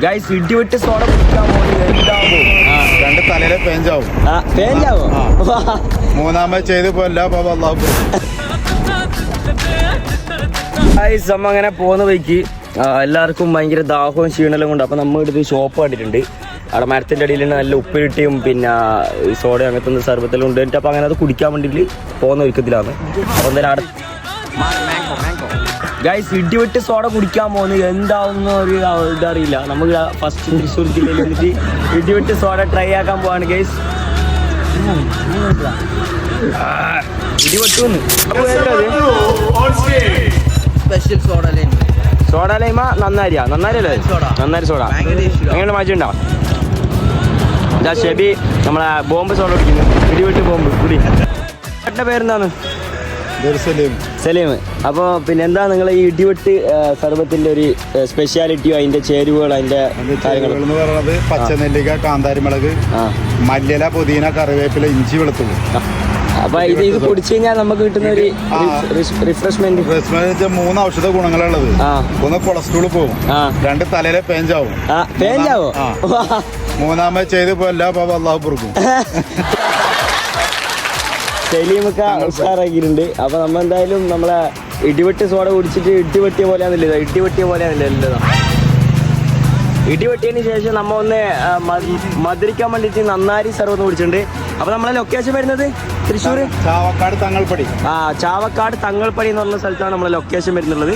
Guys ഇടിവിട്ട് soda കുടിക്കാൻ പോകുന്നത് രണ്ട് തലയിലെ പേഞ്ചാവും. മൂന്നാമത് ചെയ്ത് പോലെ ഗൈസ് നമ്മ അങ്ങനെ പോകുന്ന വഴിക്ക് എല്ലാവർക്കും ഭയങ്കര ദാഹവും ക്ഷീണമെല്ലാം കൊണ്ട് അപ്പോൾ നമ്മൾ എടുത്ത് ഷോപ്പ് കണ്ടിട്ടുണ്ട്. അവിടെ മരത്തിൻ്റെ അടിയിൽ നല്ല ഉപ്പിലിട്ടിയും പിന്നെ സോഡ അങ്ങനത്തെ സർബത്തെല്ലാം ഉണ്ട്. എന്നിട്ട് അപ്പോൾ അങ്ങനെ അത് കുടിക്കാൻ വേണ്ടിയിട്ട് പോകുന്ന ഒരുക്കത്തിലാണ്. അപ്പോൾ എന്തായാലും ഗൈസ് ഇടിവിട്ട് സോഡ കുടിക്കാൻ പോകുന്നത് എന്താവുന്ന ഒരു ഇതറിയില്ല. നമുക്ക് ഫസ്റ്റ് തൃശ്ശൂർ ജില്ലയിൽ വന്നിട്ട് ഇടിവിട്ട് സോഡ ട്രൈ ആക്കാൻ പോവാണ് guys. ഇടിവെട്ടുന്ന് special soda Leima നന്നാരിയാ നന്നാരി soda എങ്ങനെ മാറ്റുണ്ടോ? ഇതാ ഷെബി നമ്മളെ ബോംബ് സോഡ കുടിക്കുന്നു. ഇടിവിട്ട് ബോംബ് കുടി. ചേട്ടൻ്റെ പേരെന്താണ്? സലീം. അപ്പോൾ പിന്നെ എന്താ നിങ്ങൾ ഈ ഇടിവെട്ട് സർബത്തിന്റെ ഒരു സ്പെഷ്യാലിറ്റിയോ അതിന്റെ ചേരുവകൾ അതിന്റെ കാര്യങ്ങൾ എന്ന് പറയുന്നത് പച്ചനെല്ലിക്ക, കാന്താരിമുളക്, മല്ലിയില, പുതിന, കറിവേപ്പില, ഇഞ്ചി, വെളുത്തുള്ളി. അപ്പൊ ഇത് കുടിച്ചു കഴിഞ്ഞാൽ നമുക്ക് കിട്ടുന്ന ഒരു റിഫ്രഷ്മെന്റ് 3 ഔഷധ ഗുണങ്ങളുള്ളത്. ഒന്ന് കൊളസ്ട്രോൾ പോകും, 2 തലയിലെ പേഞ്ചാവും. മൂന്നാമത് ചെയ്ത് പോലെ അള്ളാഹു പൊറുക്കും. സലീമൊക്കെ ഉഷാറാക്കിയിട്ടുണ്ട്. അപ്പൊ നമ്മ എന്തായാലും നമ്മളെ ഇടിവെട്ടി സോഡ കുടിച്ചിട്ട് ഇടിവെട്ടിയ പോലെയാണല്ലേ ഇടിവെട്ടിയതിന് ശേഷം നമ്മ ഒന്ന് മധുരിക്കാൻ വേണ്ടിയിട്ട് നന്നാരി സർവ്വം കുടിച്ചിട്ടുണ്ട്. അപ്പൊ നമ്മളെ ലൊക്കേഷൻ വരുന്നത് തൃശ്ശൂർ ചാവക്കാട് തങ്ങൾപ്പടി. ചാവക്കാട് തങ്ങൾപ്പടി എന്ന് പറഞ്ഞ സ്ഥലത്താണ് നമ്മളെ ലൊക്കേഷൻ വരുന്നുള്ളത്.